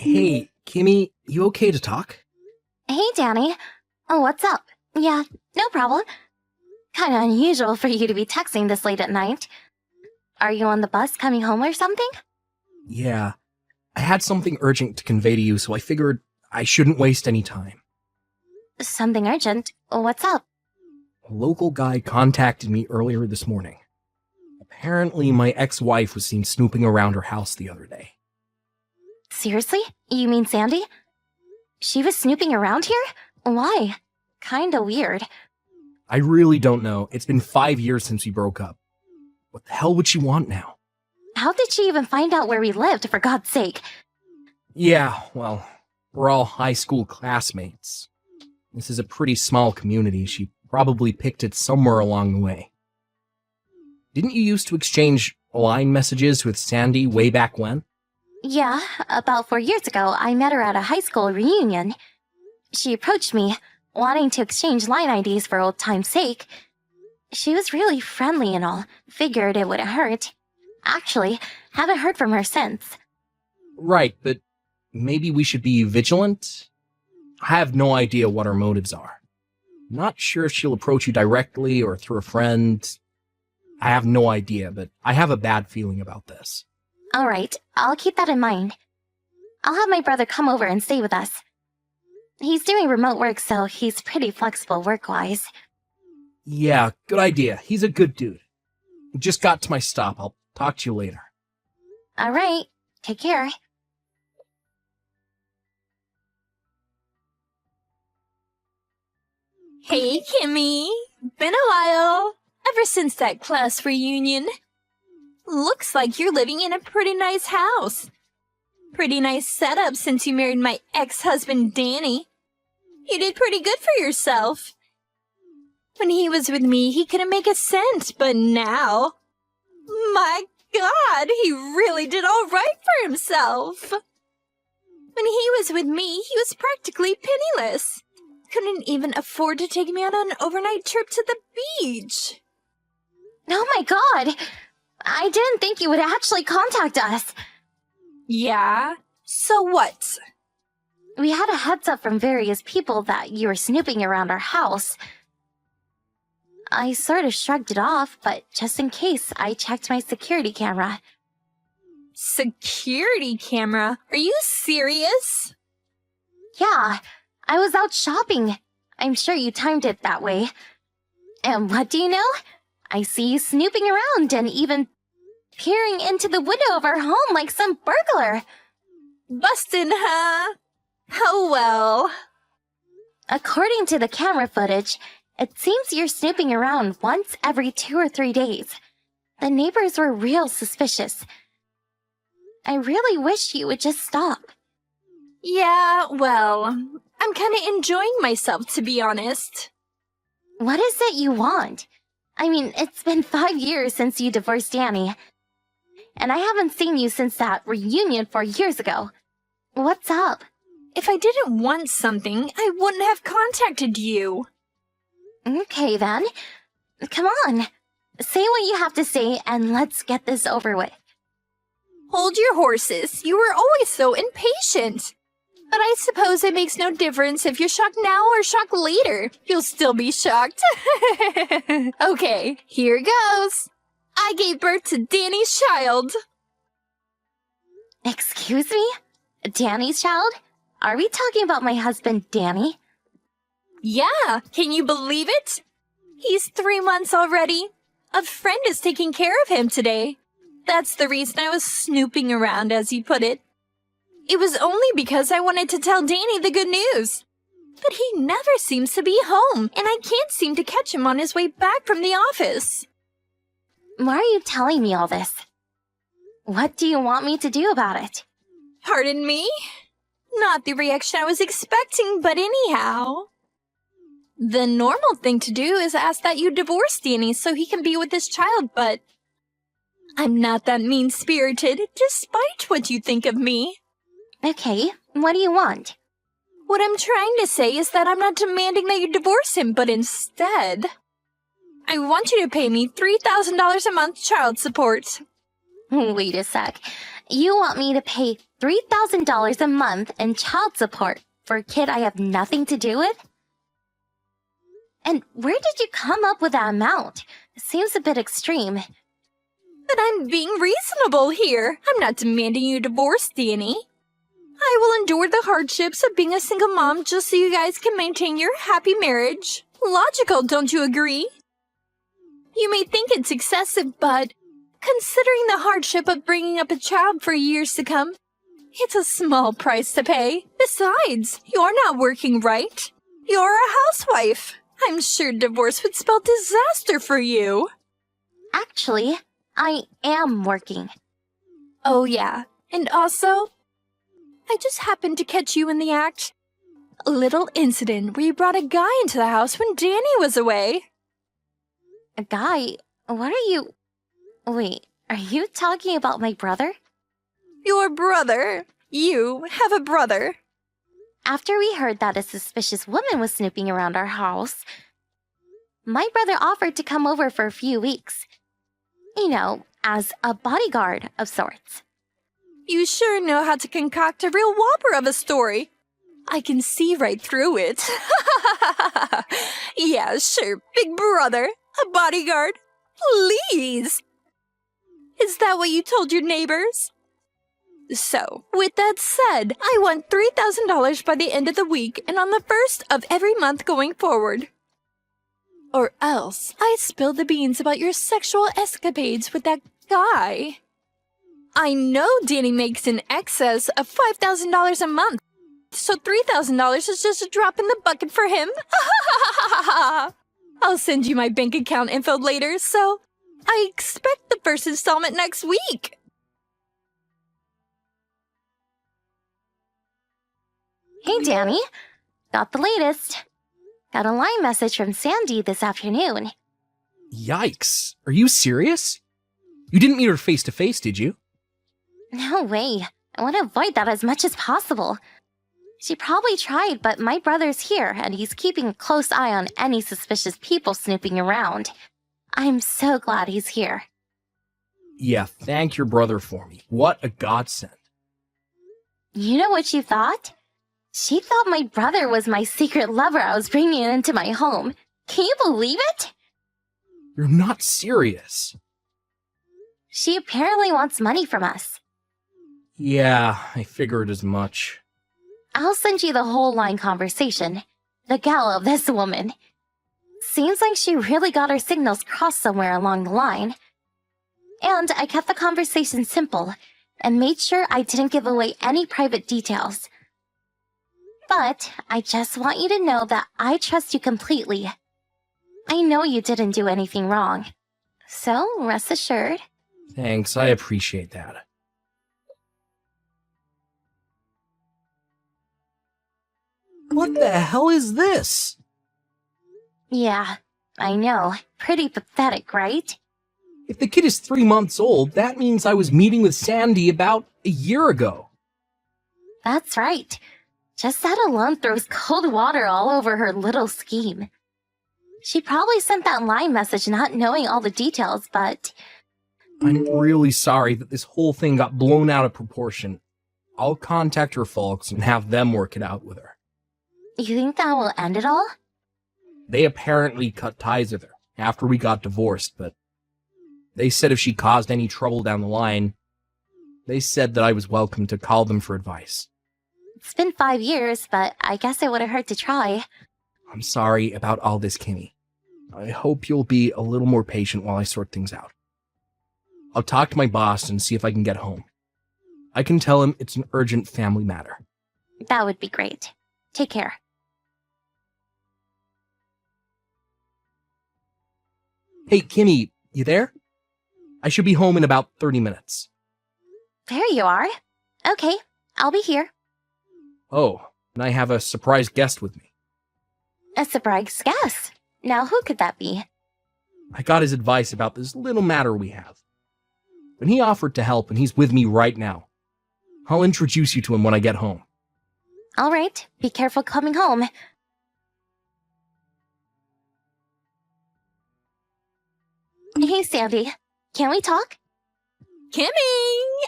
Hey, Kimmy, you okay to talk? Hey, Danny. Oh, what's up? Yeah, no problem. Kinda unusual for you to be texting this late at night. Are you on the bus coming home or something? Yeah, I had something urgent to convey to you, so I figured I shouldn't waste any time. Something urgent? What's up? A local guy contacted me earlier this morning. Apparently, my ex-wife was seen snooping around her house the other day. Seriously? You mean Sandy? She was snooping around here? Why? Kinda weird. I really don't know. It's been 5 years since we broke up. What the hell would she want now? How did she even find out where we lived, for God's sake? Yeah, well, we're all high school classmates. This is a pretty small community. She probably picked it somewhere along the way. Didn't you used to exchange line messages with Sandy way back when? Yeah, about 4 years ago, I met her at a high school reunion. She approached me, wanting to exchange line IDs for old time's sake. She was really friendly and all, figured it wouldn't hurt. Actually, haven't heard from her since. Right, but maybe we should be vigilant? I have no idea what her motives are. Not sure if she'll approach you directly or through a friend. I have no idea, but I have a bad feeling about this. Alright, I'll keep that in mind. I'll have my brother come over and stay with us. He's doing remote work, so he's pretty flexible work-wise. Yeah, good idea. He's a good dude. Just got to my stop. I'll talk to you later. Alright, take care. Hey, Kimmy. Been a while. Ever since that class reunion. Looks like you're living in a pretty nice house. Pretty nice setup since you married my ex-husband, Danny. You did pretty good for yourself. When he was with me, he couldn't make a cent, but now... My God, he really did all right for himself. When he was with me, he was practically penniless. Couldn't even afford to take me on an overnight trip to the beach. Oh my God! I didn't think you would actually contact us. Yeah? So what? We had a heads up from various people that you were snooping around our house. I sort of shrugged it off, but just in case, I checked my security camera. Security camera? Are you serious? Yeah, I was out shopping. I'm sure you timed it that way. And what do you know? I see you snooping around and even peering into the window of our home like some burglar. Bustin', huh? How well? According to the camera footage, it seems you're snooping around once every 2 or 3 days. The neighbors were real suspicious. I really wish you would just stop. Yeah, well, I'm kinda enjoying myself, to be honest. What is it you want? I mean, it's been 5 years since you divorced Danny. And I haven't seen you since that reunion 4 years ago. What's up? If I didn't want something, I wouldn't have contacted you. Okay then. Come on. Say what you have to say and let's get this over with. Hold your horses. You were always so impatient. But I suppose it makes no difference if you're shocked now or shocked later. You'll still be shocked. Okay, here goes. I gave birth to Danny's child. Excuse me? Danny's child? Are we talking about my husband, Danny? Yeah, can you believe it? He's 3 months already. A friend is taking care of him today. That's the reason I was snooping around, as you put it. It was only because I wanted to tell Danny the good news. But he never seems to be home, and I can't seem to catch him on his way back from the office. Why are you telling me all this? What do you want me to do about it? Pardon me? Not the reaction I was expecting, but anyhow. The normal thing to do is ask that you divorce Danny so he can be with his child, but I'm not that mean-spirited, despite what you think of me. Okay, what do you want? What I'm trying to say is that I'm not demanding that you divorce him, but instead, I want you to pay me $3,000 a month child support. Wait a sec. You want me to pay $3,000 a month in child support for a kid I have nothing to do with? And where did you come up with that amount? It seems a bit extreme. But I'm being reasonable here. I'm not demanding you divorce, Danny. I will endure the hardships of being a single mom just so you guys can maintain your happy marriage. Logical, don't you agree? You may think it's excessive, but considering the hardship of bringing up a child for years to come, it's a small price to pay. Besides, you're not working, right? You're a housewife. I'm sure divorce would spell disaster for you. Actually, I am working. Oh yeah, and also, I just happened to catch you in the act. A little incident where you brought a guy into the house when Danny was away. A guy? What are you... Wait, are you talking about my brother? Your brother? You have a brother? After we heard that a suspicious woman was snooping around our house, my brother offered to come over for a few weeks. You know, as a bodyguard of sorts. You sure know how to concoct a real whopper of a story. I can see right through it. Yeah, sure, big brother. A bodyguard. Please. Is that what you told your neighbors? So, with that said, I want $3,000 by the end of the week and on the first of every month going forward. Or else I spill the beans about your sexual escapades with that guy. I know Danny makes in excess of $5,000 a month, so $3,000 is just a drop in the bucket for him. I'll send you my bank account info later, so I expect the first installment next week. Hey, Danny. Got the latest. Got a line message from Sandy this afternoon. Yikes. Are you serious? You didn't meet her face to face, did you? No way. I want to avoid that as much as possible. She probably tried, but my brother's here, and he's keeping a close eye on any suspicious people snooping around. I'm so glad he's here. Yeah, thank your brother for me. What a godsend. You know what she thought? She thought my brother was my secret lover I was bringing into my home. Can you believe it? You're not serious. She apparently wants money from us. Yeah, I figured as much. I'll send you the whole line conversation. The gal of this woman. Seems like she really got her signals crossed somewhere along the line. And I kept the conversation simple and made sure I didn't give away any private details. But I just want you to know that I trust you completely. I know you didn't do anything wrong. So rest assured. Thanks, I appreciate that. What the hell is this? Yeah, I know. Pretty pathetic, right? If the kid is 3 months old, that means I was meeting with Sandy about a year ago. That's right. Just that alone throws cold water all over her little scheme. She probably sent that line message not knowing all the details, but... I'm really sorry that this whole thing got blown out of proportion. I'll contact her folks and have them work it out with her. You think that will end it all? They apparently cut ties with her after we got divorced, but they said if she caused any trouble down the line, they said that I was welcome to call them for advice. It's been 5 years, but I guess it would have hurt to try. I'm sorry about all this, Kimmy. I hope you'll be a little more patient while I sort things out. I'll talk to my boss and see if I can get home. I can tell him it's an urgent family matter. That would be great. Take care. Hey, Kimmy, you there? I should be home in about 30 minutes. There you are. Okay, I'll be here. Oh, and I have a surprise guest with me. A surprise guest. Now who could that be? I got his advice about this little matter we have. And he offered to help, and he's with me right now. I'll introduce you to him when I get home. All right, be careful coming home. Hey, Sandy. Can we talk? Kimmy!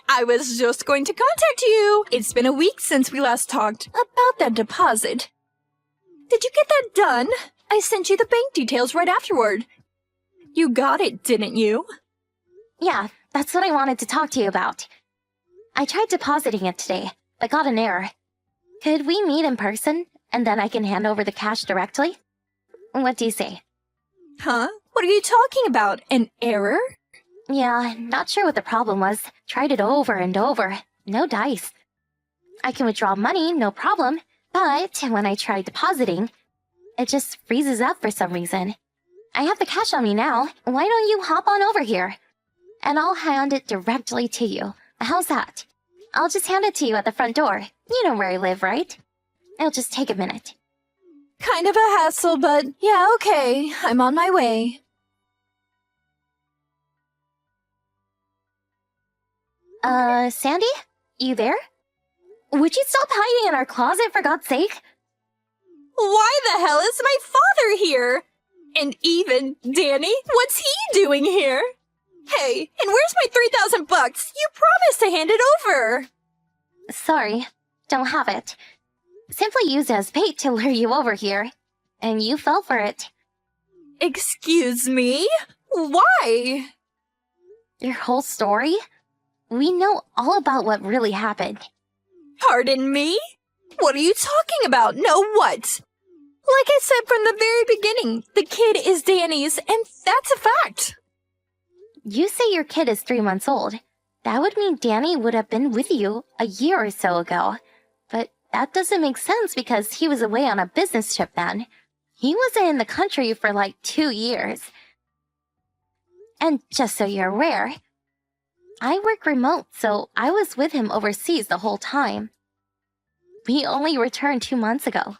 I was just going to contact you. It's been a week since we last talked about that deposit. Did you get that done? I sent you the bank details right afterward. You got it, didn't you? Yeah, that's what I wanted to talk to you about. I tried depositing it today, but got an error. Could we meet in person, and then I can hand over the cash directly? What do you say? Huh? What are you talking about? An error? Yeah, not sure what the problem was. Tried it over and over. No dice. I can withdraw money, no problem, but when I try depositing, it just freezes up for some reason. I have the cash on me now. Why don't you hop on over here? And I'll hand it directly to you. How's that? I'll just hand it to you at the front door. You know where I live, right? It'll just take a minute. Kind of a hassle, but yeah, okay. I'm on my way. Sandy? You there? Would you stop hiding in our closet, for God's sake? Why the hell is my father here? And even Danny, what's he doing here? Hey, and where's my $3,000 bucks? You promised to hand it over. Sorry, don't have it. Simply used as bait to lure you over here, and you fell for it. Excuse me? Why? Your whole story? We know all about what really happened. Pardon me? What are you talking about? No what? Like I said from the very beginning, the kid is Danny's, and that's a fact. You say your kid is 3 months old. That would mean Danny would have been with you a year or so ago. But that doesn't make sense because he was away on a business trip then. He wasn't in the country for like 2 years. And just so you're aware, I work remote, so I was with him overseas the whole time. We only returned 2 months ago.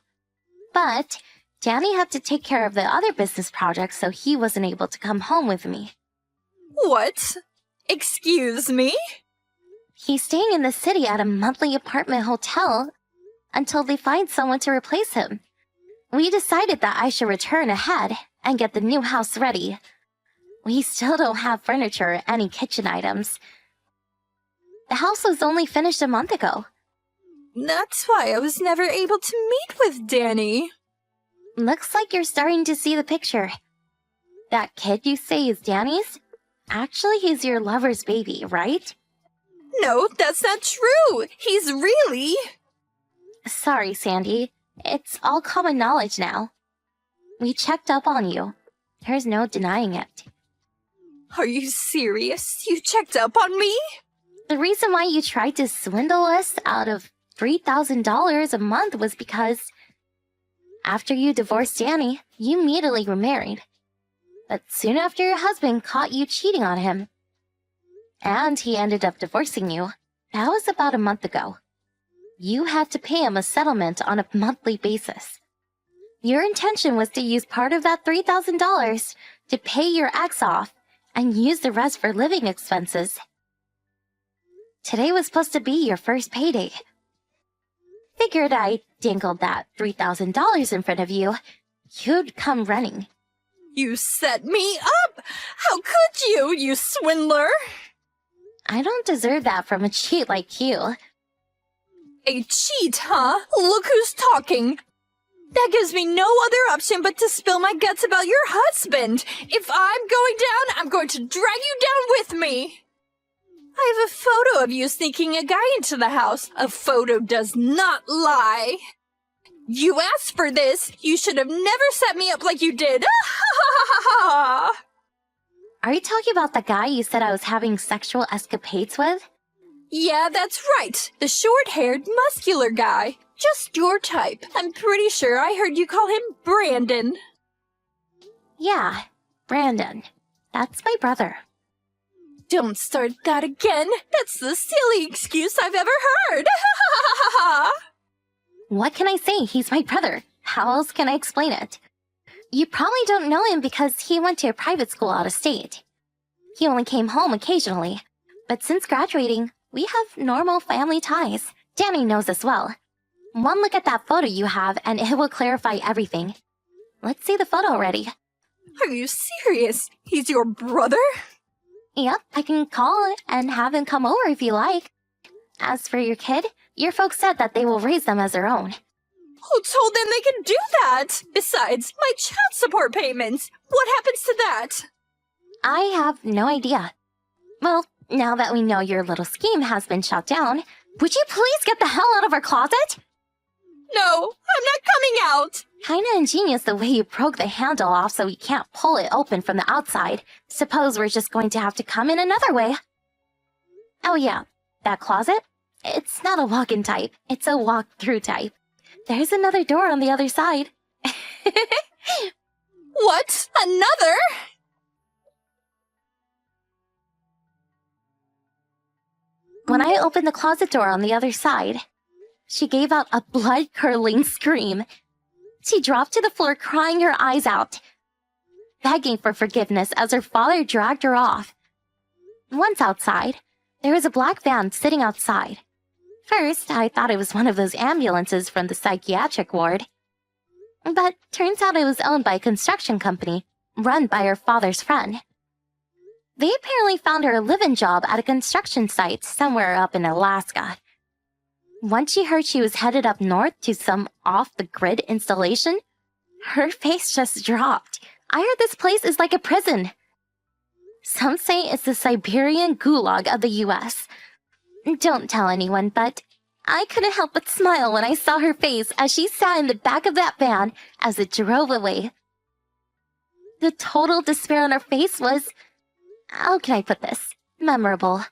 But Danny had to take care of the other business projects, so he wasn't able to come home with me. What? Excuse me? He's staying in the city at a monthly apartment hotel until they find someone to replace him. We decided that I should return ahead and get the new house ready. We still don't have furniture or any kitchen items. The house was only finished a month ago. That's why I was never able to meet with Danny. Looks like you're starting to see the picture. That kid you say is Danny's? Actually, he's your lover's baby, right? No, that's not true. He's really... Sorry, Sandy. It's all common knowledge now. We checked up on you. There's no denying it. Are you serious? You checked up on me? The reason why you tried to swindle us out of $3,000 a month was because after you divorced Danny, you immediately remarried. But soon after your husband caught you cheating on him, and he ended up divorcing you, that was about a month ago. You had to pay him a settlement on a monthly basis. Your intention was to use part of that $3,000 to pay your ex off and use the rest for living expenses. Today was supposed to be your first payday. Figured I dangled that $3,000 in front of you, you'd come running. You set me up! How could you, you swindler? I don't deserve that from a cheat like you. A cheat, huh? Look who's talking. That gives me no other option but to spill my guts about your husband. If I'm going down, I'm going to drag you down with me. I have a photo of you sneaking a guy into the house. A photo does not lie. You asked for this. You should have never set me up like you did. Are you talking about the guy you said I was having sexual escapades with? Yeah, that's right. The short-haired, muscular guy. Just your type. I'm pretty sure I heard you call him Brandon. Yeah, Brandon. That's my brother. Don't start that again. That's the silly excuse I've ever heard. What can I say? He's my brother. How else can I explain it? You probably don't know him because he went to a private school out of state. He only came home occasionally. But since graduating, we have normal family ties. Danny knows as well. One look at that photo you have and it will clarify everything. Let's see the photo already. Are you serious? He's your brother? Yep, I can call and have him come over if you like. As for your kid, your folks said that they will raise them as their own. Who told them they can do that? Besides, my child support payments. What happens to that? I have no idea. Well, now that we know your little scheme has been shut down, would you please get the hell out of our closet? No, I'm not coming out. Kinda ingenious the way you broke the handle off so we can't pull it open from the outside. Suppose we're just going to have to come in another way. Oh yeah, that closet? It's not a walk-in type, it's a walk-through type. There's another door on the other side. What? Another? When I opened the closet door on the other side, she gave out a blood-curdling scream. She dropped to the floor crying her eyes out, begging for forgiveness as her father dragged her off. Once outside, there was a black van sitting outside. First, I thought it was one of those ambulances from the psychiatric ward. But turns out it was owned by a construction company, run by her father's friend. They apparently found her a live-in job at a construction site somewhere up in Alaska. Once she heard she was headed up north to some off-the-grid installation, her face just dropped. I heard this place is like a prison. Some say it's the Siberian gulag of the U.S. Don't tell anyone, but I couldn't help but smile when I saw her face as she sat in the back of that van as it drove away. The total despair on her face was, how can I put this, memorable.